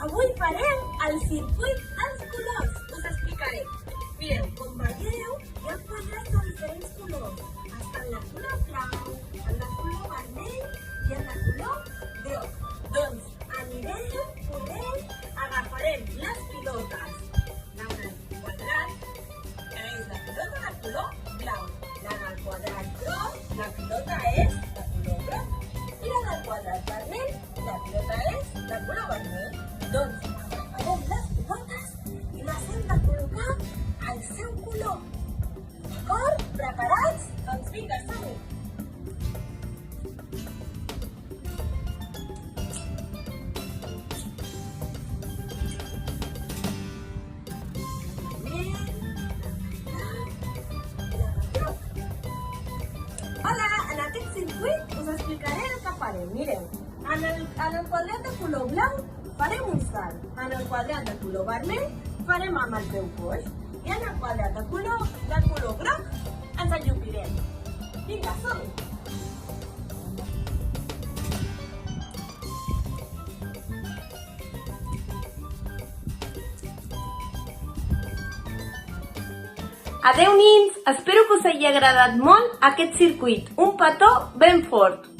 Avui farem el circuit als colors. Us explicaré. Mireu, com veieu, hi ha quadrats de diferents colors. Estan de color blau, el de color vermell i el de color groc. Doncs anirem, agafarem les pilotes. La del quadrat, que és la pilota de color blau. La del quadrat groc, la pilota és de color groc. I la del quadrat vermell, la pilota és de color vermell. Doncs agafarem les pilotes i les hem de col·locar al seu color. D'acord? Preparats? Doncs vinga, som-hi! Hola, en aquest circuit us explicaré el que farem. Mireu, en el quadrat de color blau farem un salt. En el quadrat de color vermell farem amb el peu coix. I en el quadrat de color groc ens enllupirem. Vinga, som-hi! Adeu nins, espero que us hagi agradat molt aquest circuit. Un petó ben fort!